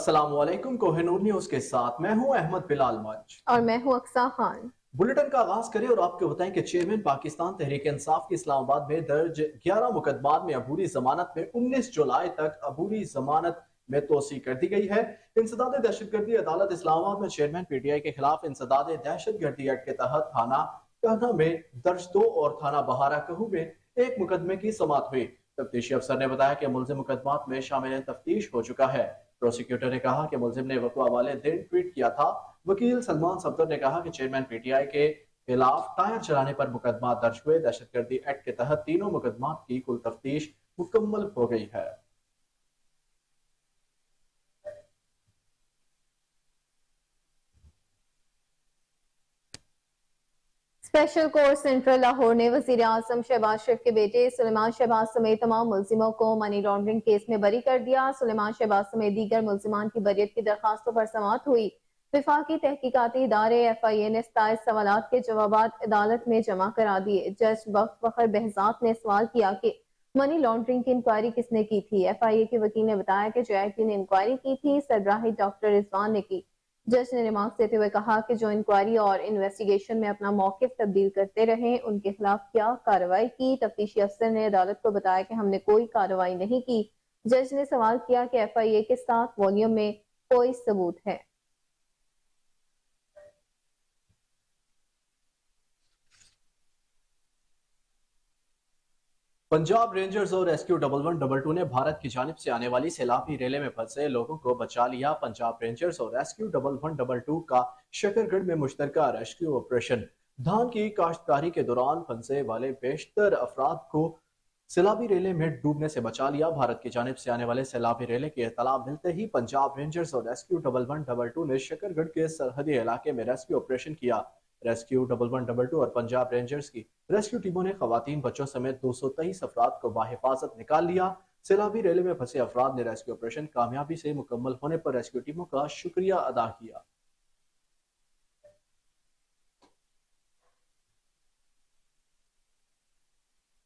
अस्सलाम वालेकुम। कोहिनूर न्यूज के साथ मैं हूं अहमद बिलाल मंच और मैं हूं अक्सा खान। बुलेटिन का आगाज करें और आपको बताएं कि चेयरमैन पाकिस्तान तहरीक इंसाफ की इस्लामाबाद में दर्ज 11 मुकदमात में अबूरी जमानत में 19 जुलाई तक अबूरी जमानत में तोसी कर दी गई है। इंसदाद दहशतगर्दी अदालत इस्लामाबाद में चेयरमैन पीटीआई के खिलाफ इंसदाद दहशतगर्दी एक्ट के तहत थाना कहना में दर्ज 2 और थाना बहारा कहू में एक मुकदमे की समाअत हुई। तफ्तीशी अफसर ने बताया कि मुलजिम मुकदमात में शामिल तफ्तीश हो चुका है। प्रोसिक्यूटर ने कहा कि मुलजिम ने वक़्त वाले दिन ट्वीट किया था। वकील सलमान सफदर ने कहा कि चेयरमैन पीटीआई के खिलाफ टायर चलाने पर मुकदमा दर्ज हुए। दहशतगर्दी एक्ट के तहत तीनों मुकदमात की कुल तफ्तीश मुकम्मल हो गई है। स्पेशल कोर्ट सेंट्रल लाहौर ने वजीर आजम शहबाज शरीफ के बेटे सुलेमान शहबाज समेत तमाम मुलजिमों को मनी लॉन्ड्रिंग केस में बरी कर दिया। सुलेमान शहबाज समेत दीगर मुलजिमान की बरियत की दरखास्तों पर समाअत हुई। विफाकी तहकीकाती इदारे FIA ने 27 सवालात के जवाबात अदालत में जमा करा दिए। जज वक्त फखर behzad ने सवाल किया कि मनी लॉन्ड्रिंग की इंक्वायरी किसने की थी। FIA के वकील ने बताया कि JIT ने इंक्वायरी की थी, सरबराही डॉक्टर रिजवान ने की। जज ने रिमार्क देते हुए कहा कि जो इंक्वायरी और इन्वेस्टिगेशन में अपना मौकिफ तब्दील करते रहे उनके खिलाफ क्या कार्रवाई की। तफ्तीशी अफसर ने अदालत को बताया कि हमने कोई कार्रवाई नहीं की। जज ने सवाल किया कि FIA के 7 वॉल्यूम में कोई सबूत है। पंजाब रेंजर्स और रेस्क्यू 1112 ने भारत की जानिब से आने वाली सैलाबी रेले में फंसे लोगों को बचा लिया। पंजाब रेंजर्स और रेस्क्यू 1112 का शकरगढ़ में मुश्तरका रेस्क्यू ऑपरेशन धान की काश्तकारी के दौरान फंसे वाले बेशतर अफराद को सैलाबी रेले में डूबने से बचा लिया। भारत की जानिब से आने वाले सैलाबी रेले की इत्तला मिलते ही पंजाब रेंजर्स और रेस्क्यू 1112 ने शकरगढ़ के सरहदी इलाके में रेस्क्यू ऑपरेशन किया। रेस्क्यू 1112 और पंजाब रेंजर्स की रेस्क्यू टीमों ने खवातीन बच्चों समेत 223 अफराद को बाहिफाजत निकाल लिया। सैलाबी रेले में फंसे अफराद ने रेस्क्यू ऑपरेशन कामयाबी से मुकम्मल होने पर रेस्क्यू टीमों का शुक्रिया अदा किया।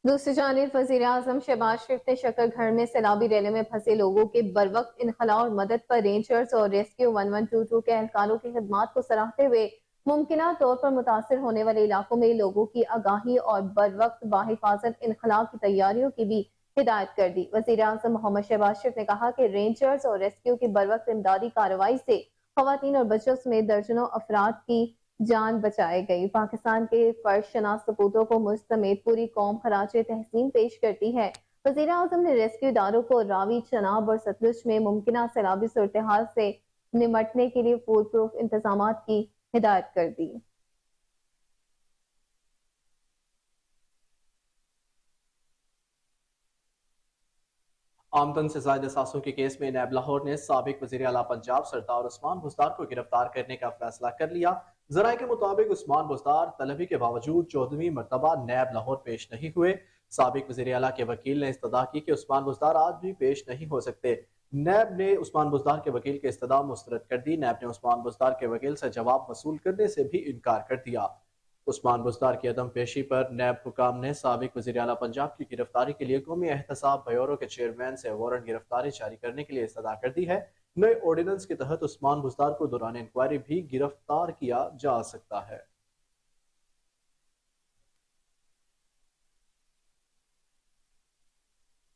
दूसरी जानिब वजीर आजम शहबाज शरीफ ने शकरगढ़ में सैलाबी रेले में फंसे लोगों के बरवक्त इनखला और मदद पर रेंजर्स और रेस्क्यू 1122 के एहलकारों की खिदमात को सराहते हुए मुमकिना तौर पर मुतासर होने वाले इलाकों में लोगों की आगाही और बरवक्त बाहिफाजत इनखला की तैयारियों की भी हिदायत कर दी। वजीर आजम मोहम्मद शहबाज शरीफ ने कहा कि रेंजर्स और रेस्क्यू की बरवक्त इमदादी कार्रवाई से खवातीन और बच्चों समेत दर्जनों अफराद की जान बचाई गई। पाकिस्तान के फर्ज शनास सपूतों को मुल्क समेत पूरी कौम खराजे तहसीन पेश करती है। वजीर आजम ने रेस्क्यू इदारों को रावी, चनाब और सतलुज में मुमकिन सैलाबी सूरत हाल से निमटने के लिए फूल प्रूफ इंतजाम की हिदायत कर दी। आमदन से ज्यादा सासों के केस में नैब लाहौर ने साबिक वजीर आला पंजाब सरदार उस्मान बुज़दार को गिरफ्तार करने का फैसला कर लिया। जराये के मुताबिक उस्मान बुज़दार तलबी के बावजूद 14वीं मरतबा नैब लाहौर पेश नहीं हुए। साबिक वजीर आला के वकील ने इस्तदा की कि उस्मान बुज़दार आज भी पेश नहीं हो सकते। नैब ने उस्मान बुज़दार के वकील की इस्तदा मुस्तरद कर दी। नैब ने उस्मान बुज़दार के वकील से जवाब वसूल करने से भी इनकार कर दिया। उस्मान बुज़दार की अदम पेशी पर नैब हुकाम ने साबिक वज़ीर आला पंजाब की गिरफ्तारी के लिए कौमी एहतसाब ब्यूरो के चेयरमैन से वारंट गिरफ्तारी जारी करने के लिए इस्तदा कर दी है। नए ऑर्डिनेंस के तहत उस्मान बुज़दार को दौरान इंक्वायरी भी गिरफ्तार किया जा सकता है।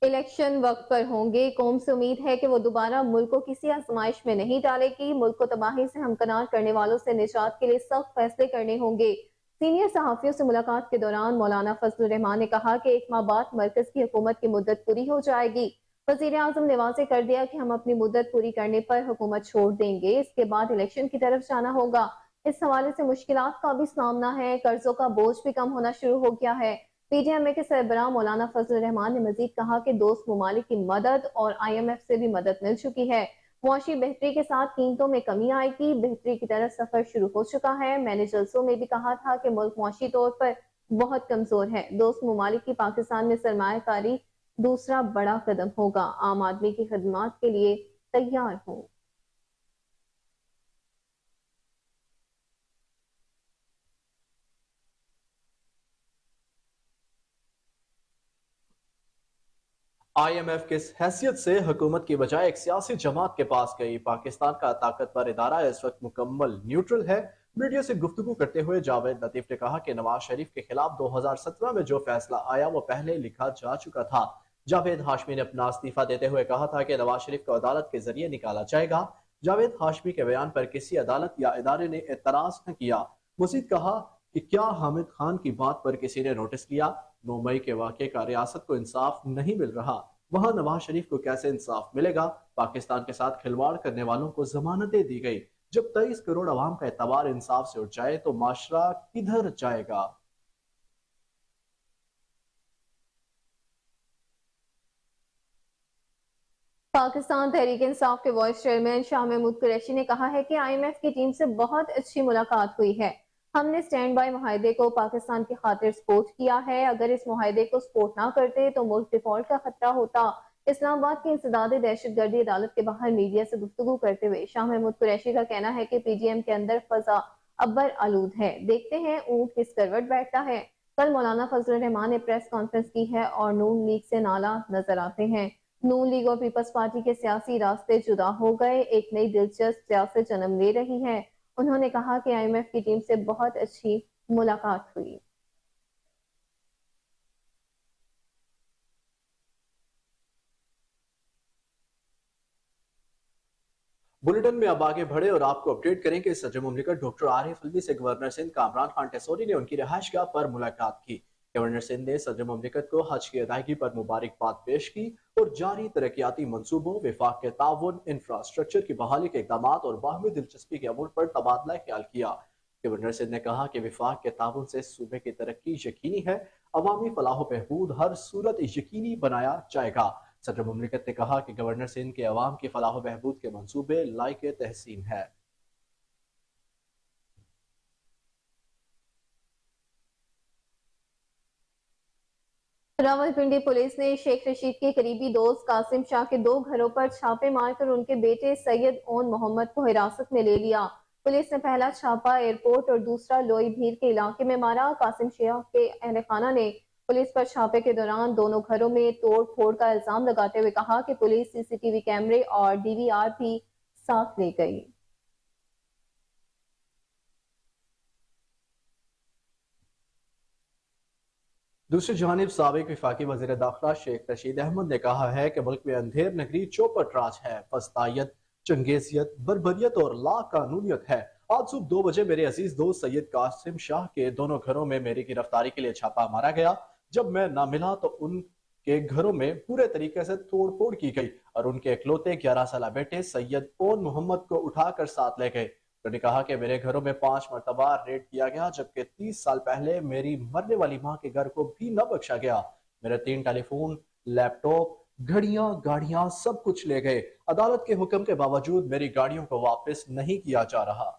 इलेक्शन वक्त पर होंगे। कौम से उम्मीद है कि वो दोबारा मुल्क को किसी आजमाइश में नहीं डालेगी। मुल्क को तबाही से हमकनार करने वालों से निजात के लिए सख्त फैसले करने होंगे। सीनियर सहाफियों से मुलाकात के दौरान मौलाना फजलुर रहमान ने कहा कि 1 माह बाद मरकज की हुकूमत की मुद्दत पूरी हो जाएगी। वजीर आजम ने वाज़ेह कर दिया कि हम अपनी मुद्दत पूरी करने पर हुकूमत छोड़ देंगे, इसके बाद इलेक्शन की तरफ जाना होगा। इस हवाले से मुश्किलात का भी सामना है, कर्जों का बोझ भी कम होना शुरू हो गया है। PTMA के सरबराह मौलाना फजल रहमान ने मजीद कहा कि दोस्त ममालिक की मदद और IMF से भी मदद मिल चुकी है। मुआशी बेहतरी के साथ कीमतों में कमी आएगी। बेहतरी की तरफ सफर शुरू हो चुका है। मैंने जलसों में भी कहा था कि मुल्क मुआशी तौर पर बहुत कमजोर है। दोस्त ममालिक की पाकिस्तान में सरमायाकारी दूसरा बड़ा कदम होगा। आम आदमी की खदमात के लिए तैयार हो। IMF किस हैसियत से हुकूमत की बजाय एक सियासी जमात के पास गई? पाकिस्तान का ताकतवर इदारा इस वक्त मुकम्मल न्यूट्रल है। मीडिया से गुफ्तगू करते हुए जावेद लतीफ ने कहा कि नवाज शरीफ के खिलाफ 2017 में जो फैसला आया वो पहले लिखा जा चुका था। जावेद हाशमी ने अपना इस्तीफा देते हुए कहा था कि नवाज शरीफ को अदालत के जरिए निकाला जाएगा। जावेद हाशमी के बयान पर किसी अदालत या इदारे ने एतराज न किया। मजीद कहा कि क्या हामिद खान की बात पर किसी ने नोटिस लिया? 9 मई के वाक़े का रियासत को इंसाफ नहीं मिल रहा, वहां नवाज शरीफ को कैसे इंसाफ मिलेगा? पाकिस्तान के साथ खिलवाड़ करने वालों को जमानतें दी गई। जब 23 करोड़ अवाम का एतबार इंसाफ से उठ जाए तो माशरा किधर जाएगा? पाकिस्तान तहरीक इंसाफ के वाइस चेयरमैन शाह महमूद कुरैशी ने कहा है कि IMF की टीम से बहुत अच्छी मुलाकात हुई है। हमने स्टैंड बाय मुआहदे को पाकिस्तान की खातिर सपोर्ट किया है। अगर इस मुआहदे को सपोर्ट ना करते तो मुल्क डिफॉल्ट का खतरा होता। इस्लामाबाद की इंसदाद दहशतगर्दी अदालत के बाहर मीडिया से गुफ्तगू करते हुए शाह महमूद कुरैशी का कहना है कि PGM के अंदर फजा अब्बर आलूद है। देखते हैं ऊंट किस करवट बैठता है। कल मौलाना फजल रहमान ने प्रेस कॉन्फ्रेंस की है और नून लीग से नाला नजर आते हैं। नून लीग और पीपल्स पार्टी के सियासी रास्ते जुदा हो गए। एक नई दिलचस्प सियासत जन्म ले रही है। उन्होंने कहा कि IMF की टीम से बहुत अच्छी मुलाकात हुई। बुलेटिन में अब आगे बढ़े और आपको अपडेट करें कि सदर मुमलिकत डॉक्टर आरिफ अलवी से गवर्नर सिंध कामरान खान टेसोरी ने उनकी रिहाइशगाह पर मुलाकात की। गवर्नर सिंध ने सदर मुमलिकत को हज की अदायगी पर मुबारकबाद पेश की और जारी तरक्याती मंसूबों, विफाक के ताउन, इंफ्रास्ट्रक्चर की बहाली के इकदाम और बाहमी दिलचस्पी के अमूर पर तबादला ख्याल किया। गवर्नर सिंध ने कहा कि विफाक के ताउन से सूबे की तरक्की यकीनी है। अवामी फलाह बहबूद हर सूरत यकीनी बनाया जाएगा। सदर मुमलिकत ने कहा कि गवर्नर सिंध के अवाम की फलाह बहबूद के मंसूबे लायक तहसीन है। रावलपिंडी पुलिस ने शेख रशीद के करीबी दोस्त कासिम शाह के 2 घरों पर छापे मारकर उनके बेटे सैयद ओन मोहम्मद को हिरासत में ले लिया। पुलिस ने पहला छापा एयरपोर्ट और दूसरा लोई भीर के इलाके में मारा। कासिम शाह के अहल खाना ने पुलिस पर छापे के दौरान दोनों घरों में तोड़ फोड़ का इल्जाम लगाते हुए कहा कि पुलिस CCTV कैमरे और DVR भी साथ ले गई। दूसरी जानिब साबिक वफाकी वज़ीर दाखिला शेख रशीद अहमद ने कहा है कि मुल्क में अंधेर नगरी चौपट राज है, फस्तायत, चंगेजियत, बर्बरियत और ला कानूनियत है। आज सुबह 2 बजे मेरे अजीज दोस्त सैयद कासिम शाह के दोनों घरों में मेरी गिरफ्तारी के लिए छापा मारा गया। जब मैं ना मिला तो उनके घरों में पूरे तरीके से तोड़ फोड़ की गई और उनके इकलौते 11 साल बेटे सैयद ओन मोहम्मद को उठाकर साथ ले गए। उन्होंने कहा कि मेरे घरों में 5 मरतबा रेड किया गया, जबकि 30 साल पहले मेरी मरने वाली मां के घर को भी न बख्शा गया। मेरे 3 टेलीफोन, लैपटॉप, घड़ियां, गाड़ियां सब कुछ ले गए। अदालत के हुक्म के बावजूद मेरी गाड़ियों को वापस नहीं किया जा रहा।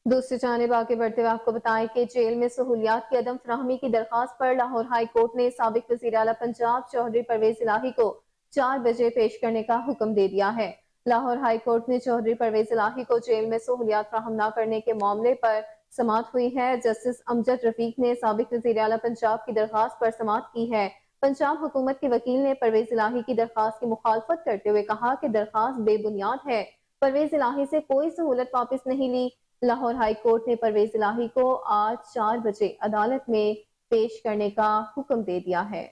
दूसरी जानिब आगे बढ़ते हुए आपको बताएं कि जेल में सहूलियात की अदम फराहमी की दरखास्त पर लाहौर हाई कोर्ट ने साबिक वज़ीर आला पंजाब चौधरी परवेज इलाही को 4 बजे पेश करने का हुक्म दे दिया है। लाहौर हाई कोर्ट ने चौधरी परवेज इलाही को जेल में सहूलियात फराहम न करने के मामले पर समाअत हुई है। जस्टिस अमजद रफीक ने साबिक वज़ीर आला पंजाब की दरखास्त पर समाअत की है। पंजाब हुकूमत के वकील ने परवेज इलाही की दरखास्त की मुखालफत करते हुए कहा कि दरखास्त बेबुनियाद है। परवेज इलाही से कोई सहूलत वापस नहीं ली। लाहौर हाई कोर्ट ने परवेज इलाही को आज 4 बजे अदालत में पेश करने का हुक्म दे दिया है।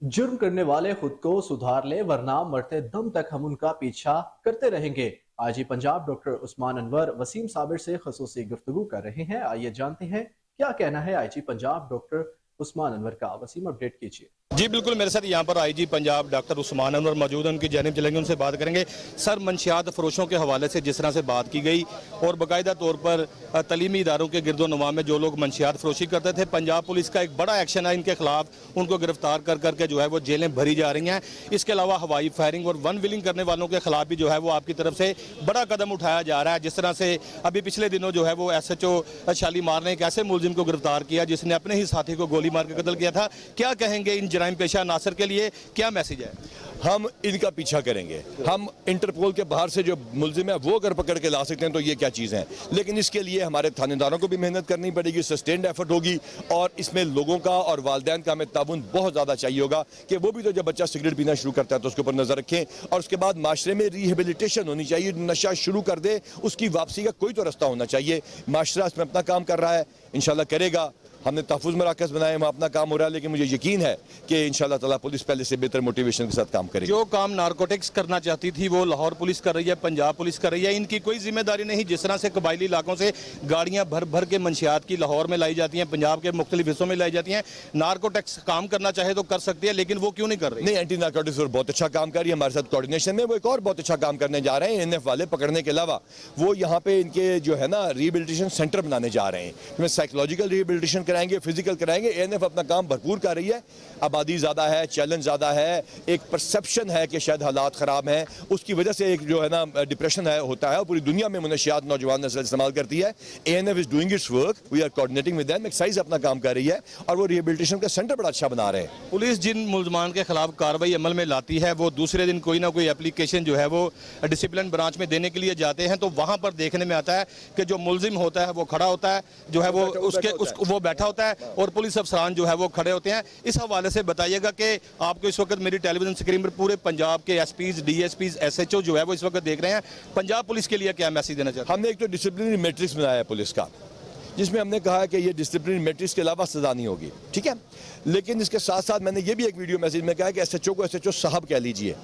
जुर्म करने वाले खुद को सुधार ले, वरना मरते दम तक हम उनका पीछा करते रहेंगे। IG पंजाब डॉक्टर उस्मान अनवर वसीम साबिर से खसूसी गुफ्तगू कर रहे हैं। आइए जानते हैं क्या कहना है IG पंजाब डॉक्टर उस्मान अनवर का। वसीम अपडेट कीजिए। जी बिल्कुल, मेरे साथ यहाँ पर IG पंजाब डॉक्टर उस्मान अनवर मौजूद हैं, उनकी जानिब चलेंगे, उनसे बात करेंगे। सर, मंशियात फरोशों के हवाले से जिस तरह से बात की गई और बाकायदा तौर पर तलीमी इदारों के गिरदो नवा में जो लोग मंशियात फरोशी करते थे, पंजाब पुलिस का एक बड़ा एक्शन है इनके खिलाफ, उनको गिरफ्तार कर करके जो है वो जेलें भरी जा रही हैं। इसके अलावा हवाई फायरिंग और वन विलिंग करने वालों के खिलाफ भी जो है वो आपकी तरफ से बड़ा कदम उठाया जा रहा है। जिस तरह से अभी पिछले दिनों जो है वो SHO शालीमार ने एक ऐसे मुलजिम को गिरफ्तार किया जिसने अपने ही साथी को गोली गोली मार के कत्ल किया था। क्या कहेंगे इन जराइम पेशा अनासर के लिए, क्या मैसेज है? हम इनका पीछा करेंगे। हम इंटरपोल के बाहर से जो मुलजिम है वो अगर पकड़ के ला सकते हैं तो ये क्या चीज़ है, लेकिन इसके लिए हमारे थानेदारों को भी मेहनत करनी पड़ेगी, सस्टेन्ड एफर्ट होगी, और इसमें लोगों का और वालिदैन का हमें ताउन बहुत ज़्यादा चाहिए होगा कि वो भी तो जब बच्चा सिगरेट पीना शुरू करता है तो उसके ऊपर नज़र रखें, और उसके बाद माशरे में रिहेबिलिटेशन होनी चाहिए। नशा शुरू कर दे उसकी वापसी का कोई तो रास्ता होना चाहिए। माशरा इसमें अपना काम कर रहा है, इंशाल्लाह करेगा। हमने तहफ़्फ़ुज़ मराकज़ बनाए, वहाँ अपना काम हो रहा है, लेकिन मुझे यकीन है कि इंशाल्लाह ताला पुलिस पहले से बेहतर मोटिवेशन के साथ काम करेगी। जो काम नारकोटिक्स करना चाहती थी वो लाहौर पुलिस कर रही है, पंजाब पुलिस कर रही है, इनकी कोई जिम्मेदारी नहीं। जिस तरह से कबायली इलाकों से गाड़ियां भर भर के मंशियात की लाहौर में लाई जाती हैं, पंजाब के मुख्तलिफ हिस्सों में लाई जाती हैं, नारकोटिक्स काम करना चाहे तो कर सकती है, लेकिन वो क्यों नहीं कर रही? नहीं, एंटी नारकोटिक्स बहुत अच्छा काम कर रही है हमारे साथ कोऑर्डिनेशन में। वो एक और बहुत अच्छा काम करने जा रहे हैं। एनएफ वाले पकड़ने के अलावा वो यहाँ पे इनके जो है ना रिहेबिलिटेशन सेंटर बनाने जा रहे हैं, इसमें साइकोलॉजिकल रिहेबिलिटेशन कराएंगे, फिजिकल कराएंगे। एनएफ अपना काम भरपूर कर रही है। आबादी ज़्यादा है, चैलेंज ज़्यादा है, एक परसेप्शन है कि शायद हालात ख़राब हैं, उसकी वजह से एक जो है ना डिप्रेशन है होता है, और पूरी दुनिया में मुनशियात नौजवान नस्ल इस्तेमाल करती है। ANF is doing its work, we are coordinating with them. Excise अपना काम कर रही है और वो रिहेबिलिटेशन का सेंटर बड़ा अच्छा बना रहे हैं। पुलिस जिन मुलजमान के खिलाफ कार्रवाई अमल में लाती है वो दूसरे दिन कोई ना कोई एप्लीकेशन जो है वो डिसिप्लिन ब्रांच में देने के लिए जाते हैं, तो वहाँ पर देखने में आता है कि जो मुलजिम होता है वो खड़ा होता है, जो है वो वो बैठा होता है, और पुलिस अफसरान जो है वो खड़े होते हैं। इस हवाले से बताइएगा कि आपको इस वक्त मेरी टेलीविजन स्क्रीन पर पूरे पंजाब के एसपीज, डीएसपीज, एसएचओ जो है वो इस वक्त देख रहे हैं। पंजाब पुलिस के लिए क्या मैसेज देना चाहते हैं? हमने एक तो डिसिप्लिनरी मैट्रिक्स बनाया है पुलिस का, जिसमें हमने कहा है कि ये डिसिप्लिनरी मैट्रिक्स के अलावा सजा नहीं होगी, ठीक है। लेकिन इसके साथ साथ मैंने ये भी एक वीडियो मैसेज में कहा है कि एसएचओ को एसएचओ साहब कह लीजिए,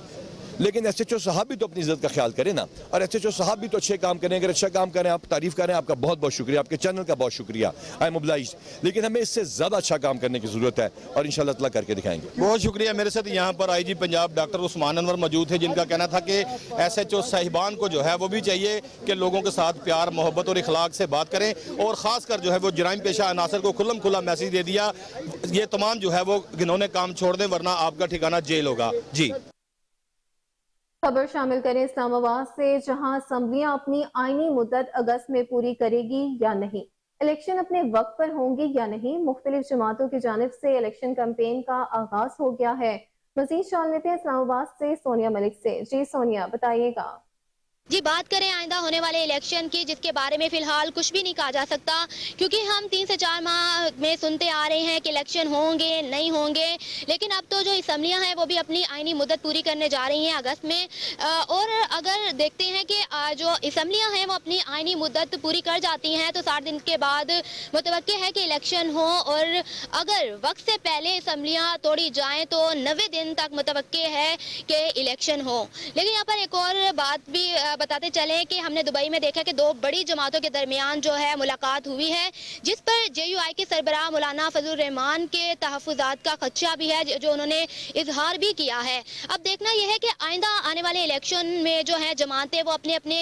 लेकिन एसएचओ साहब भी तो अपनी इज्जत का ख्याल करें ना, और एसएचओ साहब भी तो अच्छे काम करें। अगर अच्छा काम करें, आप तारीफ करें, आपका बहुत बहुत शुक्रिया, आपके चैनल का बहुत शुक्रिया, आई एम ओब्लाइज्ड। लेकिन हमें इससे ज़्यादा अच्छा काम करने की ज़रूरत है, और इंशाल्लाह ताला करके दिखाएंगे। बहुत शुक्रिया। मेरे साथ यहाँ पर आईजी पंजाब डॉक्टर उस्मान अनवर मौजूद थे, जिनका कहना था कि एसएचओ साहिबान को जो है वो भी चाहिए कि लोगों के साथ प्यार, मोहब्बत और इखलाक से बात करें, और ख़ासकर जो है वो जराइम पेशा अनासर को खुल्लम खुला मैसेज दे दिया, ये तमाम जो है वो जिन्होंने काम छोड़ दें, वरना आपका ठिकाना जेल होगा। जी, खबर शामिल करें इस्लामाबाद से, जहां असम्बलियां अपनी आईनी मुद्दत अगस्त में पूरी करेगी या नहीं, इलेक्शन अपने वक्त पर होंगे या नहीं, मुख्तलिफ जमातों की जानिब से इलेक्शन कैंपेन का आगाज हो गया है। मजीद जान लेते हैं इस्लामाबाद से सोनिया मलिक से। जी सोनिया, बताइएगा। जी, बात करें आइंदा होने वाले इलेक्शन की, जिसके बारे में फिलहाल कुछ भी नहीं कहा जा सकता, क्योंकि हम 3 से 4 माह में सुनते आ रहे हैं कि इलेक्शन होंगे नहीं होंगे, लेकिन अब तो जो असम्बलियां हैं वो भी अपनी आईनी मुद्दत पूरी करने जा रही हैं अगस्त में। और अगर देखते हैं कि जो असम्बलियां हैं वो अपनी आईनी मुद्दत पूरी कर जाती हैं तो 60 दिन के बाद मुतवक्के है कि इलेक्शन हो, और अगर वक्त से पहले असम्बलियां तोड़ी जाएँ तो 90 दिन तक मुतवक्के है कि इलेक्शन हो। लेकिन यहाँ पर एक और बात भी बताते चले कि हमने दुबई में देखा कि 2 बड़ी जमातों के दरमियान जो है मुलाकात हुई है, जिस पर जेयूआई के सरबराह मौलाना फजलुर रहमान के तहफ़्फ़ुज़ात का खदशा भी है, जो उन्होंने इजहार भी किया है। अब देखना यह है कि आइंदा आने वाले इलेक्शन में जो है जमातें वो अपने अपने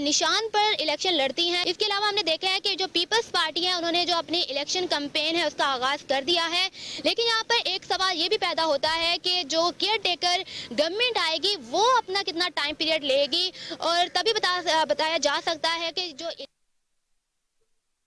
निशान पर इलेक्शन लड़ती हैं। इसके अलावा हमने देखा है कि जो पीपल्स पार्टी है उन्होंने जो अपनी इलेक्शन कैंपेन है उसका आगाज कर दिया है। लेकिन यहाँ पर एक सवाल ये भी पैदा होता है कि जो केयर टेकर गवर्नमेंट आएगी वो अपना कितना टाइम पीरियड लेगी, और तभी बताया जा सकता है कि जो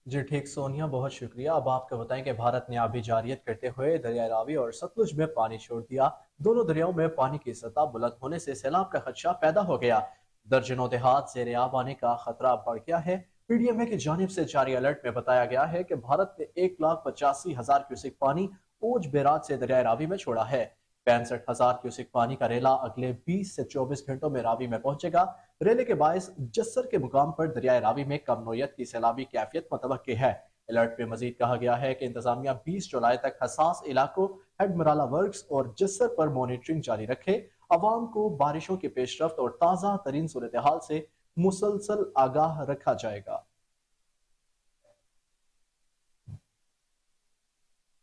जी ठीक सोनिया, बहुत शुक्रिया। अब आपको बताएं कि भारत ने आबी जारियत करते हुए दरियाई रावी और सतलुज में पानी छोड़ दिया। दोनों दरियाओं में पानी की सतह बुलंद होने से सैलाब का खदशा पैदा हो गया। दर्जनों देहात ज़ेर आब आने का खतरा बढ़ गया है। पीडीएमए की जानिब से जारी अलर्ट में बताया गया है कि भारत ने 1,85,000 क्यूसेक पानी ओज बैराज से दरियाई रावी में छोड़ा है। 65,000 क्यूसेक पानी का रेला अगले 20 से 24 घंटों में रावी में पहुंचेगा। रेले के बायस जस्सर के मुकाम पर दरियाई रावी में कम नोयत की सैलाबी कैफियत मतवक्के है। अलर्ट में मजीद कहा गया है कि इंतजामिया 20 जुलाई तक हसास इलाकों हेडमराला वर्क्स और जस्सर पर मॉनिटरिंग जारी रखे। अवाम को बारिशों की पेशरफ्त और ताज़ा तरीन सूरत हाल से मुसलसल आगाह रखा जाएगा।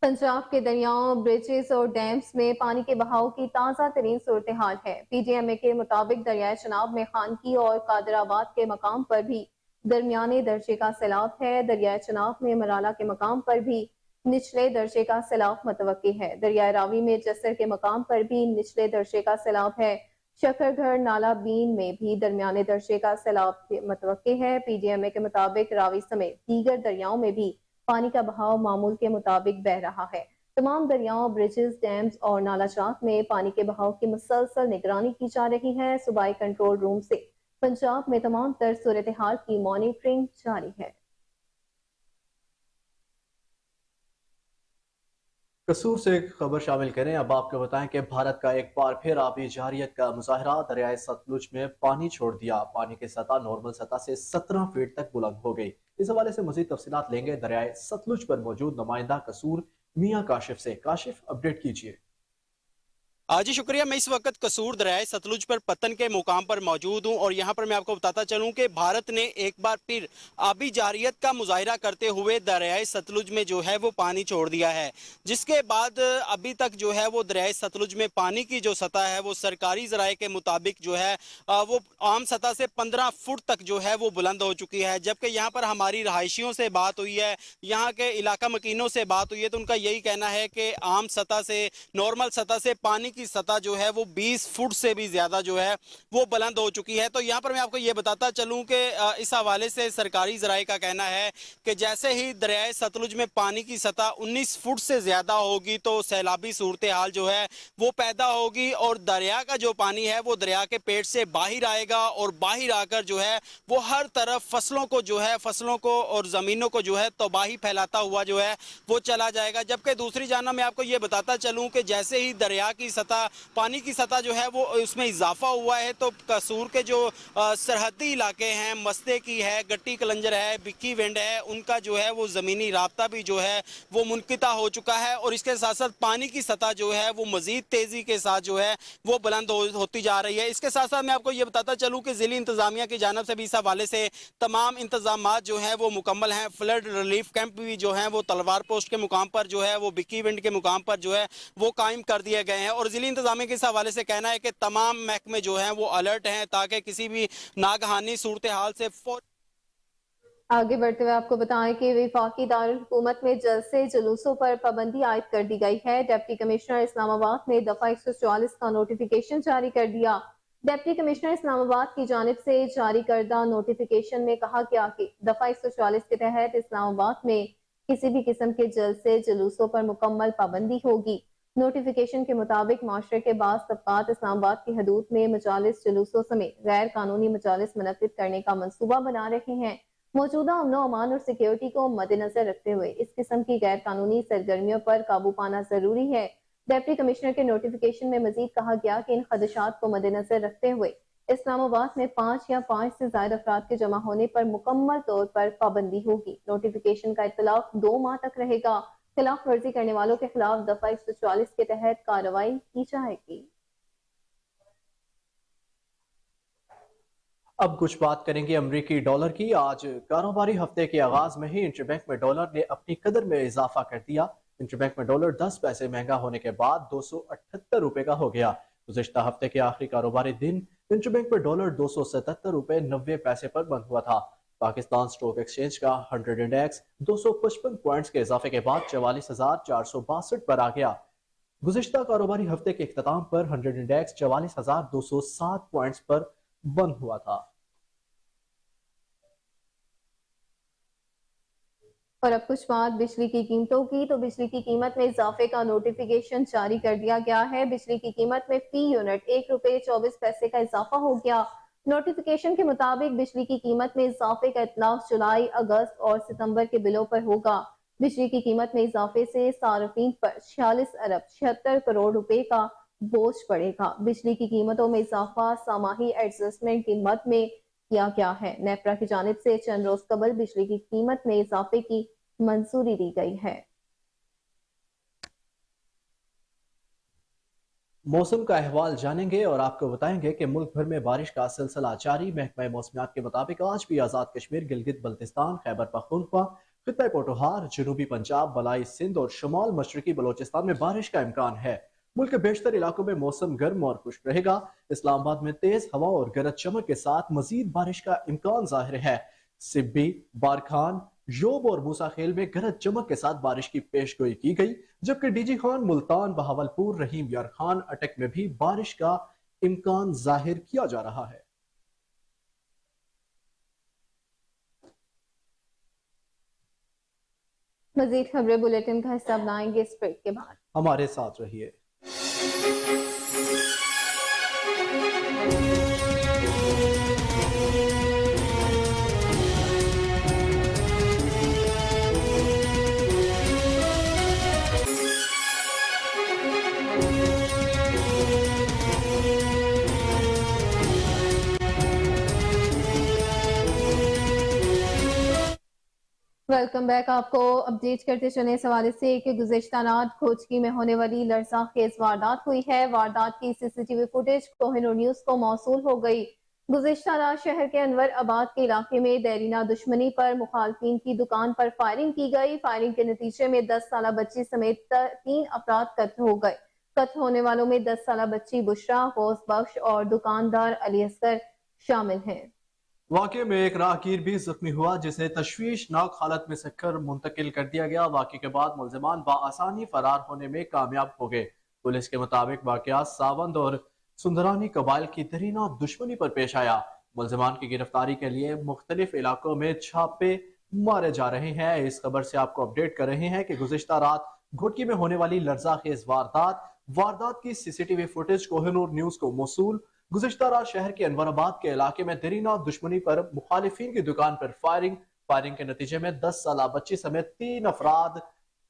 पंजाब के दरियाओं, ब्रिजेस और डैम्स में पानी के बहाव की ताज़ा तरीन सूरत हाल है। पीडीएमए के मुताबिक दरियाए चनाब में खानकी और कादराबाद के मकाम पर भी दरमियाने दर्जे का सैलाब है। दरियाए चनाब में मराला के मकाम पर भी निचले दर्जे का सैलाब मतवक्की है। दरियाए रावी में जस्सर के मकाम पर भी निचले दर्जे का सैलाब है। शकरगढ़ नाला बीन में भी दरमियाने दर्जे का सैलाब मतवक्की है। पीडीएमए के मुताबिक रावी समेत दीगर दरियाओं में भी पानी का बहाव मामूल के मुताबिक बह रहा है। तमाम दरियाओं, ब्रिजेस, डैम्स और नालाजात में पानी के बहाव की मुसलसल निगरानी की जा रही है। सूबाई कंट्रोल रूम से पंजाब में तमाम तर सूरत हाल की मॉनिटरिंग जारी है। कसूर से एक खबर शामिल करें। अब आपको बताएं कि भारत का एक बार फिर आबी जारियत का मुजाहरा। दरियाए सतलुज में पानी छोड़ दिया। पानी की सतह नॉर्मल सतह से 17 फीट तक बुलंद हो गई। इस हवाले से मजीद तफसीलात लेंगे दरियाए सतलुज पर मौजूद नुमाइंदा कसूर मियां काशिफ से। काशिफ, अपडेट कीजिए। जी शुक्रिया। मैं इस वक्त कसूर दरियाए सतलुज पर पतन के मुकाम पर मौजूद हूं और यहां पर मैं आपको बताता चलूं कि भारत ने एक बार फिर आबी जारियत का मुजाहिरा करते हुए दरियाए सतलुज में जो है वो पानी छोड़ दिया है, जिसके बाद अभी तक जो है वो दरियाए सतलुज में पानी की जो सतह है वो सरकारी ज़राए के मुताबिक जो है वो आम सतह से 15 फुट तक जो है वो बुलंद हो चुकी है। जबकि यहाँ पर हमारी रहायशियों से बात हुई है, यहाँ के इलाका मकीनों से बात हुई है, तो उनका यही कहना है कि आम सतह से, नॉर्मल सतह से पानी की सतह जो है वो 20 फुट से भी ज्यादा जो है वो बुलंद हो चुकी है। तो यहाँ पर मैं आपको ये बताता चलूं कि इस हवाले से सरकारी ज़राए का कहना है कि जैसे ही दरियाए सतलुज में पानी की सतह 19 फुट से ज्यादा होगी तो सैलाबी सूरत हाल जो है वो पैदा होगी और दरिया का जो पानी है वो दरिया के पेट से बाहर आएगा और बाहर आकर जो है वो हर तरफ फसलों को और जमीनों को जो है तबाही फैलाता हुआ जो है वो चला जाएगा। जबकि दूसरी जानब मैं आपको ये बताता चलूं कि जैसे ही दरिया की सतह, पानी की सतह जो है वो उसमें इजाफा हुआ है तो कसूर के जो सरहदी इलाके हैं, मस्ते की है, गट्टी कलंजर है, बिक्की विंड है, उनका जो है वो ज़मीनी राब्ता भी जो है वो मुनक़िता हो चुका है और इसके साथ साथ पानी की सतह जो है वो मज़ीद तेज़ी के साथ जो है वो बुलंद होती जा रही है। इसके साथ साथ मैं आपको ये बताता चलूँ कि ज़िली इंतज़ामिया की जानब से भी इस हवाले से तमाम इंतजामात जो हैं वो मुकम्मल हैं। फ्लड रिलीफ कैंप भी जो हैं वो तलवार पोस्ट के मुकाम पर जो है वो बिक्की विंड के मुकाम पर जो है वो कायम कर दिए गए हैं और ज़िली इंतजामिया के इस हवाले से कहना है कि तमाम महकमे जो हैं वो अलर्ट हैं ताकि किसी भी नागहानी सूरत हाल से आगे बढ़ते हुए आपको बताएं कि वफाकी दारुल हुकूमत में जलसे जुलूसों पर पाबंदी आयद कर दी गई है। डिप्टी कमिश्नर इस्लामाबाद ने दफा 144 का नोटिफिकेशन जारी कर दिया। डिप्टी कमिश्नर इस्लामाबाद की जानिब से जारी करदा नोटिफिकेशन में कहा गया कि दफा 144 के तहत इस्लामाबाद में किसी भी किस्म के जलसे जुलूसों पर मुकम्मल पाबंदी होगी। नोटिफिकेशन के मुताबिक माशरे के बाद तबकात इस्लामाबाद की हदूद में मजालिस जुलूसों समेत गैर कानूनी मजालिस मुनक्किद करने का मंसूबा बना रहे हैं। मौजूदा अमनो अमान और सिक्योरिटी को मद्देनजर रखते हुए इस किस्म की गैर कानूनी सरगर्मियों पर काबू पाना जरूरी है। डिप्टी कमिश्नर के नोटिफिकेशन में मजीद कहा गया कि इन खदशात को मद्देनजर रखते हुए इस्लामाबाद में 5 या 5 से ज्यादा अफराद के जमा होने पर मुकम्मल तौर पर पाबंदी होगी। नोटिफिकेशन का इतलाक 2 माह तक रहेगा। खिलाफ वर्जी करने वालों के खिलाफ दफा 144 के तहत कार्रवाई की जाएगी। अब कुछ बात करेंगे अमरीकी डॉलर की। आज कारोबारी हफ्ते के आगाज में ही इंटरबैंक में डॉलर ने अपनी कदर में इजाफा कर दिया। इंटरबैंक में डॉलर 10 पैसे महंगा होने के बाद 278 रुपए का हो गया। गुज़िश्ता हफ्ते के आखिरी कारोबारी दिन इंटरबैंक में डॉलर 277 रुपए 90 पैसे पर बंद हुआ था। पाकिस्तान स्टॉक एक्सचेंज का 100 इंडेक्स 255 पॉइंट्स के इजाफे के बाद 44,462 पर आ गया। गुज़िश्ता कारोबारी हफ्ते के इख्तिताम पर 100 इंडेक्स 44,207 पॉइंट्स पर बंद हुआ था। और अब कुछ बात बिजली की कीमतों की। तो बिजली की कीमत में इजाफे का नोटिफिकेशन जारी कर दिया गया है। बिजली की कीमत में फी यूनिट 1 रुपए 24 पैसे का इजाफा हो गया। नोटिफिकेशन के मुताबिक बिजली की कीमत में इजाफे का इतलाक जुलाई, अगस्त और सितंबर के बिलों पर होगा। बिजली की कीमत में इजाफे से सार्फिन पर 46 अरब 76 करोड़ रुपए का बोझ पड़ेगा। बिजली की कीमतों में इजाफा सामाही एडजस्टमेंट की मद में किया गया है। नेपरा की जानिब से चंद रोज कबल बिजली की कीमत में इजाफे की मंजूरी दी गई है। मौसम का अहवाल जानेंगे और आपको बताएंगे कि मुल्क भर में बारिश का सिलसिला जारी। महकमा मौसमियात के मुताबिक आज भी आजाद कश्मीर, गिलगित बल्तिस्तान, खैबर पख्तूनख्वा, खित्ता पोठोहार, जनूबी पंजाब, बलाई सिंध और शुमाल मशरकी बलोचिस्तान में बारिश का इम्कान है। मुल्क के बेशतर इलाकों में मौसम गर्म और खुश्क रहेगा। इस्लामाबाद में तेज हवा और गरज चमक के साथ मजीद बारिश का इम्कान जाहिर है। सिब्बी, बारखान, योब और मूसा खेल में गरज चमक के साथ बारिश की पेशगोई की गई, जबकि डीजी खान, मुल्तान, बहावलपुर, रहीम यार खान, अटक में भी बारिश का इम्कान जाहिर किया जा रहा है। मजीद खबरें बुलेटिन का हिस्सा बनाएंगे इस ब्रेक के बाद। हमारे साथ रहिए। Welcome back. आपको अपडेट करते चले इस हवाले से कि गुज़िश्ता रात खोजकी में होने वाली लरज़ाखेज़ वारदात हुई है। वारदात की सीसीटीवी फुटेज कोहिनूर न्यूज को मौसूल हो गई। गुज़िश्ता रात शहर के अनवर आबाद के इलाके में देरीना दुश्मनी पर मुखालफिन की दुकान पर फायरिंग की गई। फायरिंग के नतीजे में 10 साला बच्ची समेत 3 अफराद कत्ल हो गए। कत्ल होने वालों में 10 साला बच्ची बुशरा, गौस बख्श और दुकानदार अली असगर शामिल हैं। वाक़े में एक राहगीर भी जख्मी हुआ जिसे तशवीशनाक हालत में सकर मुंतकिल कर दिया गया। वाक़े के बाद मुलजिमान बआसानी फरार होने में कामयाब हो गए। पुलिस के मुताबिक वाक़यात सावंद और सुंदरानी कबाइल की दरीना दुश्मनी पर पेश आया। मुलजिमान की गिरफ्तारी के लिए मुख्तलिफ इलाकों में छापे मारे जा रहे हैं। इस खबर से आपको अपडेट कर रहे हैं कि गुज़िश्ता रात घोटकी में होने वाली लरज़ाखेज़ वारदात की सीसीटीवी फुटेज कोहिनूर न्यूज को मौसूल। गुज़िश्ता रात शहर के अनवराबाद के इलाके में दरीना दुश्मनी पर मुखालिफिन की दुकान पर फायरिंग के नतीजे में 10 साला बच्ची समेत 3 अफराद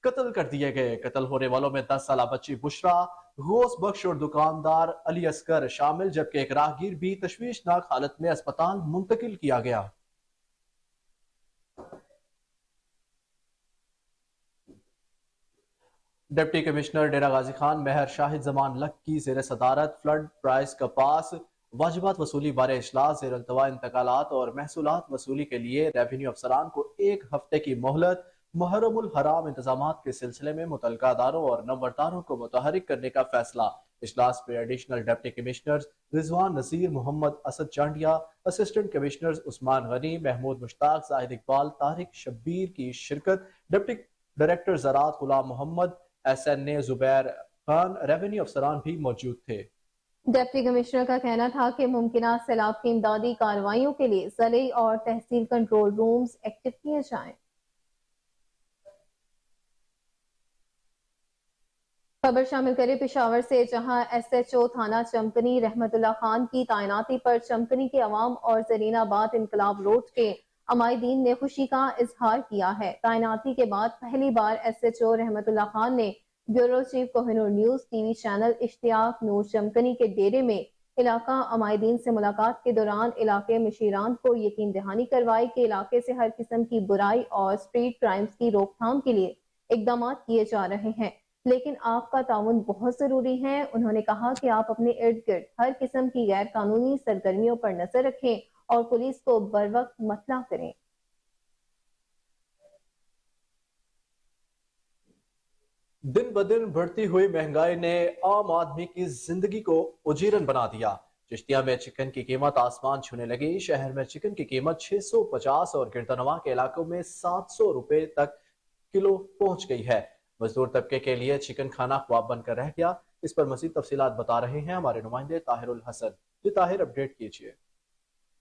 कत्ल कर दिए गए। कत्ल होने वालों में 10 साला बच्ची बुशरा, गौस बख्श और दुकानदार अली असगर शामिल, जबकि एक राहगीर भी तशवीशनाक हालत में अस्पताल मुंतकिल किया गया। डिप्टी कमिश्नर डेरा गाजी खान मेहर शाहिद जमान लक की ज़ेर सदारत फ्लड प्राइस का पास वाजिबात वसूली बारे इजलास ज़ेर अल्तवा इंतकालात और महसूलात वसूली के लिए रेवेन्यू अफसरान को 1 हफ्ते की मोहलत। मुहर्रमुल हराम इंतजामात के सिलसिले में मुतलका दारों और नंबरदारों को मुतहरिक करने का फैसला। इजलास में additional deputy commissioners Rizwan Naseer, Mohammad Asad Chandia, assistant commissioners Usman Ghani, Mahmood Mushtaq, Zahid Iqbal, Tariq Shabbir की शिरकत। डिप्टी डायरेक्टर ज़राअत गुलाम मोहम्मद, SNA जुबैर खान, रेवेन्यू अफसरान भी मौजूद थे। डिप्टी कमिश्नर का कहना था कि मुमकिन सैलाब की इमदादी कार्रवाइयों के लिए ज़िले और तहसील कंट्रोल रूम्स एक्टिव किए जाएं। खबर शामिल करें पेशावर से, जहां SHO थाना चमकनी रहमतुल्लाह खान की तैनाती पर चमकनी के अवाम और जरीनाबाद इनकलाब रोड के अमायदीन ने खुशी का इजहार किया है। तैनाती के बाद पहली बार SHO रहमतुल्लाह खान ने bureau chief Kohinoor news TV channel Ishtiaq Noor Chamkani के डेरे में इलाका अमायदीन से मुलाकात के दौरान इलाके मशीरान को यकीन दहानी करवाई कि इलाके से हर किस्म की बुराई और स्ट्रीट क्राइम्स की रोकथाम के लिए इकदाम किए जा रहे हैं, लेकिन आपका ताउन बहुत जरूरी है। उन्होंने कहा कि आप अपने इर्द गिर्द हर किस्म की गैर कानूनी सरगर्मियों पर नजर रखें और पुलिस को बर वक्त मतला करें। दिन ब दिन बढ़ती हुई महंगाई ने आम आदमी की जिंदगी को उजीरन बना दिया। चिश्तिया में चिकन की कीमत आसमान छूने लगी। शहर में चिकन की कीमत 650 और गिरदनवा के इलाकों में 700 रुपए तक किलो पहुंच गई है। मजदूर तबके के लिए चिकन खाना ख्वाब बनकर रह गया। इस पर मजीद तफसीलात बता रहे हैं हमारे नुमाइंदे ताहिरुल हसन। जी ताहिर, अपडेट कीजिए।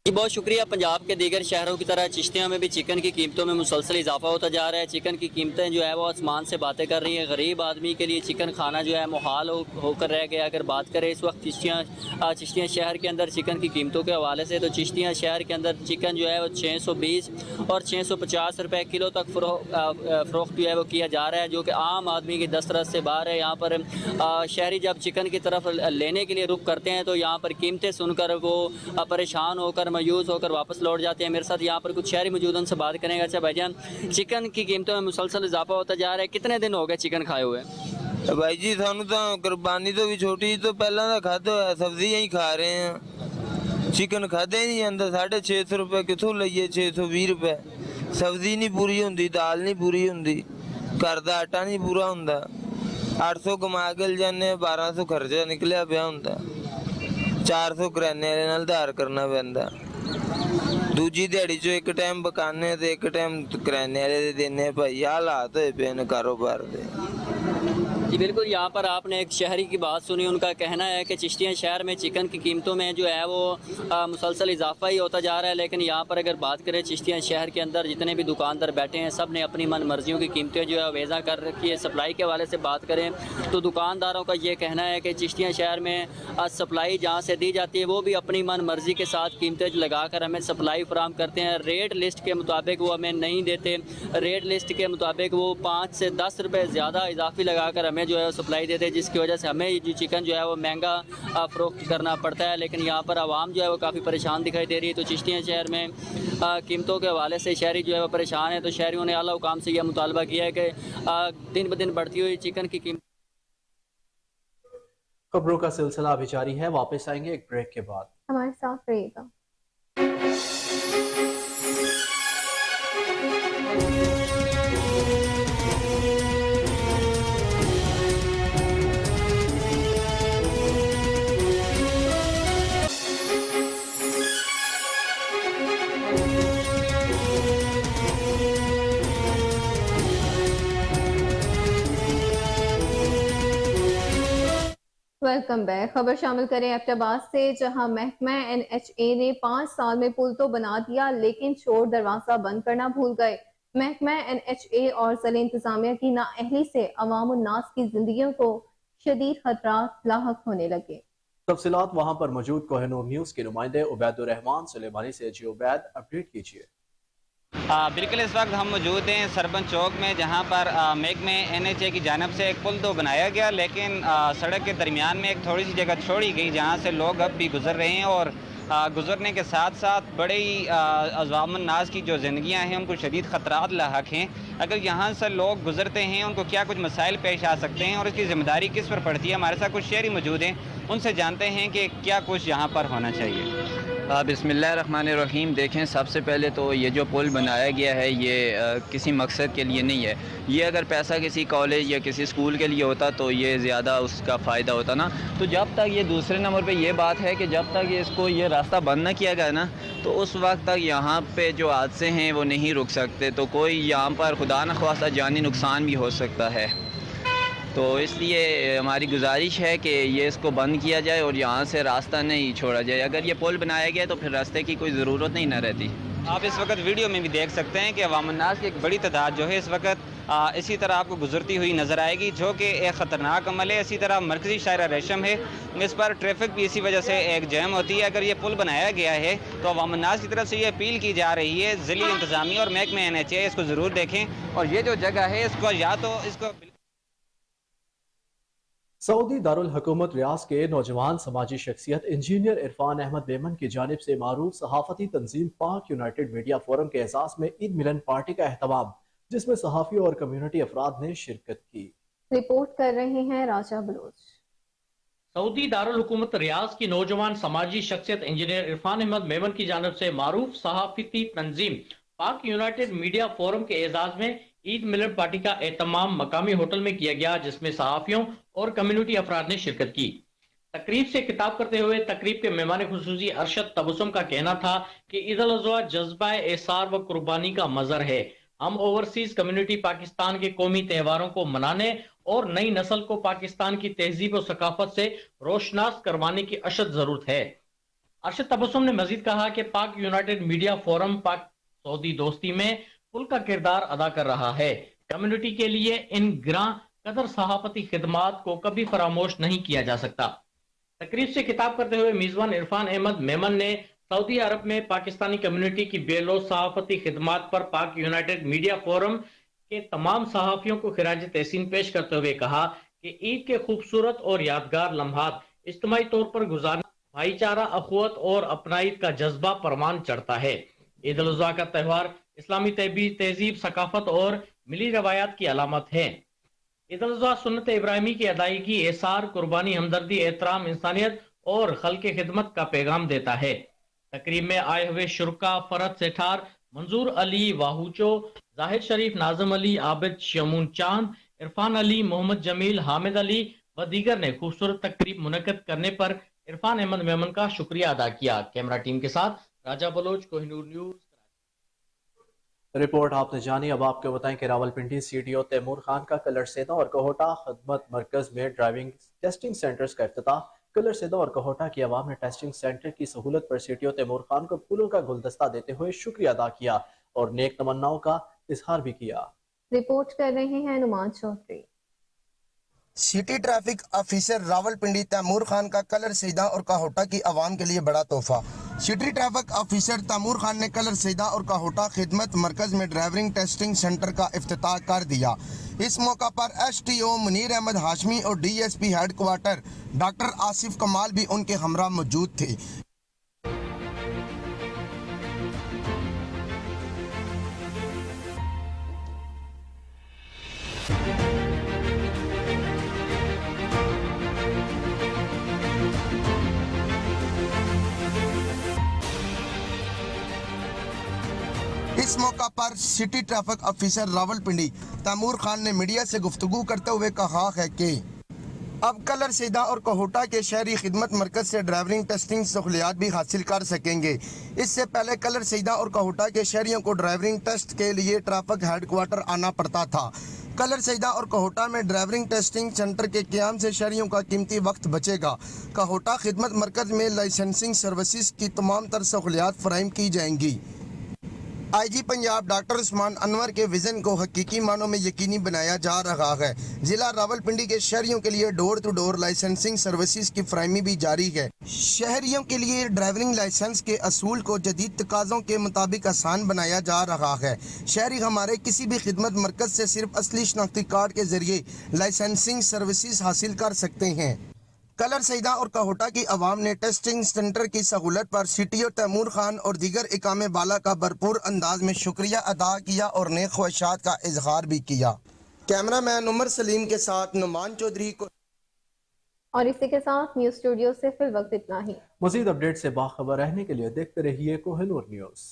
जी बहुत शुक्रिया। पंजाब के दीगर शहरों की तरह चिश्तिया में भी चिकन की कीमतों में मुसलसल इजाफा होता जा रहा है। चिकन की कीमतें जो है वो आसमान से बातें कर रही हैं। गरीब आदमी के लिए चिकन खाना जो है मुहाल होकर रह गया। अगर बात करें इस वक्त चिश्तिया शहर के अंदर चिकन की कीमतों के हवाले से, तो चिश्तिया शहर के अंदर चिकन जो है वो 620 और 650 रुपए किलो तक फ़रोख्त जो है वो किया जा रहा है, जो कि आम आदमी की दस्तरस से बाहर है। यहाँ पर शहरी जब चिकन की तरफ लेने के लिए रुख करते हैं तो यहाँ पर कीमतें सुनकर वो परेशान होकर मायूस होकर वापस लौट जाते हैं। मेरे साथ यहाँ पर कुछ शहरी मौजूद, उनसे बात करेंगे। अच्छा भाईजान, चिकन की कीमतों में मुसलसल इजाफा होता जा रहा है, कितने दिन हो गए चिकन खाए हुए? भाई जी सानू तो कुर्बानी तो भी छोटी तो पहला तो खाते हुआ सब्जियां ही खा रहे हैं, चिकन खाते ही नहीं जाता। 650 रुपए कितों लईए? 620 रुपए सब्जी नहीं पूरी होंगी, दाल नहीं पूरी होंगी, घर का आटा नहीं पूरा होंदा। 800 कमा के ले जाने, 1200 खर्चा निकलिया पिया होंदा, 400 करियाने वाले नाल धार करना पैंदा। दूजी दिहाड़ी चो एक टाइम पकाने ते एक टाइम करियाने वाले दे देने। भाई हालात होए पे ने कारोबार दे। جی بالکل، یہاں پر آپ نے ایک شہری کی بات سنی. ان کا کہنا ہے کہ چشتیاں شہر میں چکن کی قیمتوں میں جو ہے وہ مسلسل اضافہ ہی ہوتا جا رہا ہے. لیکن یہاں پر اگر بات کریں چشتیاں شہر کے اندر جتنے بھی دکاندار بیٹھے ہیں سب نے اپنی من مرضیوں کی قیمتیں جو ہے ویزا کر رکھی ہے. سپلائی کے حوالے سے بات کریں تو دکانداروں کا یہ کہنا ہے کہ چشتیاں شہر میں سپلائی جہاں سے دی جاتی ہے وہ بھی اپنی من مرضی کے ساتھ قیمتیں لگا کر ہمیں سپلائی فراہم کرتے ہیں. ریٹ لسٹ کے مطابق وہ ہمیں نہیں دیتے. ریٹ لسٹ کے مطابق وہ 5 سے 10 روپے زیادہ اضافی لگا کر ہمیں جو ہے سپلائی دیتے ہیں، جس کی وجہ سے ہمیں جو چکن جو ہے وہ مہنگا فروخت کرنا پڑتا ہے. لیکن یہاں پر عوام جو ہے وہ کافی پریشان دکھائی دے رہی ہے. تو چشتیاں شہر میں قیمتوں کے حوالے سے شہری جو ہے وہ پریشان ہے. تو شہریوں نے اعلیٰ حکام سے یہ مطالبہ کیا ہے کہ دن بدن بڑھتی ہوئی چکن کی قیمت. خبروں کا سلسلہ ابھی جاری ہے، واپس آئیں گے ایک بریک کے بعد. ہمارے ساتھ رہیے گا. Welcome back. خبر شامل کریں ایبٹاباد سے، جہاں محکمہ NHA نے 5 سال میں پل تو بنا دیا لیکن چور دروازہ بند کرنا بھول گئے. محکمہ NHA اور ضلع انتظامیہ کی نااہلی سے عوام الناس کی زندگیوں کو شدید خطرات لاحق ہونے لگے. تفصیلات وہاں پر موجود کوہ نور نیوز کے نمائندے عبید الرحمان سلیمانی سے. جی عبید، اپڈیٹ کیجیے. بالکل، اس وقت ہم موجود ہیں سربن چوک میں، جہاں پر محکمہ NHA کی جانب سے ایک پل تو بنایا گیا لیکن سڑک کے درمیان میں ایک تھوڑی سی جگہ چھوڑی گئی جہاں سے لوگ اب بھی گزر رہے ہیں، اور گزرنے کے ساتھ ساتھ بڑے ہی عوام الناس کی جو زندگیاں ہیں ان کو شدید خطرات لاحق ہیں. اگر یہاں سے لوگ گزرتے ہیں ان کو کیا کچھ مسائل پیش آ سکتے ہیں اور اس کی ذمہ داری کس پر پڑتی ہے. ہمارے ساتھ کچھ شہری موجود ہیں، ان سے جانتے ہیں کہ کیا کچھ یہاں پر ہونا چاہیے. بسم اللہ الرحمن الرحیم. دیکھیں، سب سے پہلے تو یہ جو پل بنایا گیا ہے یہ کسی مقصد کے لیے نہیں ہے. یہ اگر پیسہ کسی کالج یا کسی اسکول کے لیے ہوتا تو یہ زیادہ اس کا فائدہ ہوتا نا. تو جب تک یہ دوسرے نمبر پہ یہ بات ہے کہ جب تک اس کو یہ راستہ بند نہ کیا گیا نا تو اس وقت تک یہاں پہ جو حادثے ہیں وہ نہیں رک سکتے. تو کوئی یہاں پر خدا نخواستہ جانی نقصان بھی ہو سکتا ہے. تو اس لیے ہماری گزارش ہے کہ یہ اس کو بند کیا جائے اور یہاں سے راستہ نہیں چھوڑا جائے. اگر یہ پل بنایا گیا تو پھر راستے کی کوئی ضرورت نہیں نہ رہتی. آپ اس وقت ویڈیو میں بھی دیکھ سکتے ہیں کہ عوام الناس کی ایک بڑی تعداد جو ہے اس وقت اسی طرح آپ کو گزرتی ہوئی نظر آئے گی، جو کہ ایک خطرناک عمل ہے. اسی طرح مرکزی شاہراہ ریشم ہے، اس پر ٹریفک بھی اسی وجہ سے ایک جیم ہوتی ہے. اگر یہ پل بنایا گیا ہے تو عوام الناس کی طرف سے یہ اپیل کی جا رہی ہے ضلعی انتظامیہ اور محکمہ NHA اس کو ضرور دیکھیں، اور یہ جو جگہ ہے اس کو یا تو اس کو سعودی دارالحکومت ریاض کے نوجوان سماجی شخصیت انجینئر عرفان احمد میمن کی جانب سے معروف صحافتی تنظیم پاک یونائیٹڈ میڈیا فورم کے اعزاز میں عید ملن پارٹی کا اہتمام، جس میں صحافیوں اور کمیونٹی افراد نے شرکت کی. رپورٹ کر رہے ہیں راجہ بلوچ. سعودی دارالحکومت ریاض کی نوجوان سماجی شخصیت انجینئر عرفان احمد میمن کی جانب سے معروف صحافتی تنظیم پاک یونائیٹڈ میڈیا فورم کے اعزاز میں عید ملن پارٹی کا اہتمام مقامی ہوٹل میں کیا گیا، جس میں صحافیوں اور کمیونٹی افراد نے شرکت کی. تقریب سے خطاب کرتے ہوئے تقریب کے مہمان خصوصی ارشد تبسم کا کہنا تھا کہ عید الاضحیٰ جذبہ احسار و قربانی کا مظہر ہے. ہم اوورسیز کمیونٹی پاکستان کے قومی تہواروں کو منانے اور نئی نسل کو پاکستان کی تہذیب و ثقافت سے روشناس کروانے کی اشد ضرورت ہے. ارشد تبسم نے مزید کہا کہ پاک یونائیٹڈ میڈیا فورم پاک سعودی دوستی میں پل کا کردار ادا کر رہا ہے. کمیونٹی کے لیے ان گراں قدر صحافتی خدمات کو کبھی فراموش نہیں کیا جا سکتا. تقریب سے خطاب کرتے ہوئے میزبان عرفان احمد میمن نے سعودی عرب میں پاکستانی کمیونٹی کی بے لوث صحافتی خدمات پر پاک یونائیٹڈ میڈیا فورم کے تمام صحافیوں کو خراج تحسین پیش کرتے ہوئے کہا کہ عید کے خوبصورت اور یادگار لمحات اجتماعی طور پر گزارنا بھائی چارہ، اخوت اور اپنائیت کا جذبہ پروان چڑھتا ہے. عید الاضحیٰ کا تہوار اسلامی تہذیب، ثقافت اور ملی روایات کی علامت ہے. عید الاضحیٰ سنت ابراہیمی کی ادائیگی، احسار، قربانی، ہمدردی، احترام، انسانیت اور خلق خدمت کا پیغام دیتا ہے. تقریب میں آئے ہوئے شرکا فرد سیٹھار، منظور علی واہوچو، ظاہر شریف، ناظم علی، عابد شمون چاند، عرفان علی، محمد جمیل، حامد علی و دیگر نے خوبصورت تقریب منعقد کرنے پر عرفان احمد میمن کا شکریہ ادا کیا. کیمرہ ٹیم کے ساتھ راجہ بلوچ، کوہ نور نیوز. रिपोर्ट आपने जानी। अब आपको बताएं कि रावलपिंडी सीटीओ तैमूर खान का कलर सेदा और कोहोटा खदमत मरकज में ड्राइविंग टेस्टिंग सेंटर्स का इफ्तिताह। कलर सेदा और कोहोटा की आवाम ने टेस्टिंग सेंटर की सहूलत पर सीटीओ तैमूर खान को फूलों का गुलदस्ता देते हुए शुक्रिया अदा किया और नेक तमन्नाओं का इजहार भी किया। रिपोर्ट कर रहे हैं Numan Chaudhry. City traffic officer Rawalpindi Taimur Khan का कलर सईदा और काहोटा की आवाम के लिए बड़ा तोहफा। City traffic officer Taimur Khan ने कलर सईदा और काहोटा खिदमत मरकज में ड्राइविंग टेस्टिंग सेंटर का इफ्तिताह कर दिया। इस मौका पर एसटीओ मुनीर अहमद हाशमी और डीएसपी हेडक्वार्टर डॉक्टर आसिफ कमाल भी उनके हमरा मौजूद थे। इस मौका पर city traffic officer Rawalpindi Taimur Khan ने मीडिया से गुफ्तगू करते हुए कहा है कि अब कलर सईदा और कोहोटा के शहरी खिदमत मरकज से ड्राइविंग टेस्टिंग सहूलियात भी हासिल कर सकेंगे। इससे पहले कलर सईदा और कोहोटा के शहरियों को ड्राइविंग टेस्ट के लिए ट्रैफिक हेडक्वार्टर आना पड़ता था। कलर सईदा और कोहोटा में ड्राइविंग टेस्टिंग सेंटर के क़याम से शहरियों का कीमती वक्त बचेगा। कोहोटा खिदमत मरकज में लाइसेंसिंग सर्विसेज की तमाम तर सहूलियात फराहम की जाएंगी। आईजी पंजाब डॉक्टर उस्मान अनवर के विजन को हकीकी मानों में यकीनी बनाया जा रहा है। जिला रावलपिंडी के शहरियों के लिए door to door licensing services की फराहमी भी जारी है। शहरियों के लिए ड्राइविंग लाइसेंस के असूल को जदीद तकाज़ों के मुताबिक आसान बनाया जा रहा है। शहरी हमारे किसी भी खिदमत मरकज से सिर्फ असली शनाख्ती कार्ड के जरिए लाइसेंसिंग सर्विसेज हासिल कर सकते हैं। कलर सईदा और कोहोटा की आवाम ने टेस्टिंग सेंटर की सहूलत पर सीटीओ तैमूर खान और दीगर इकामे बाला का भरपूर अंदाज में शुक्रिया अदा किया और नेक ख्वाहिशात का इजहार भी किया। कैमरामैन उमर सलीम के साथ नुमान चौधरी को। और इसी के साथ न्यूज स्टूडियो से फिल वक्त इतना ही। मजीद अपडेट से बाखबर रहने के लिए देखते रहिए कोहिनूर न्यूज़।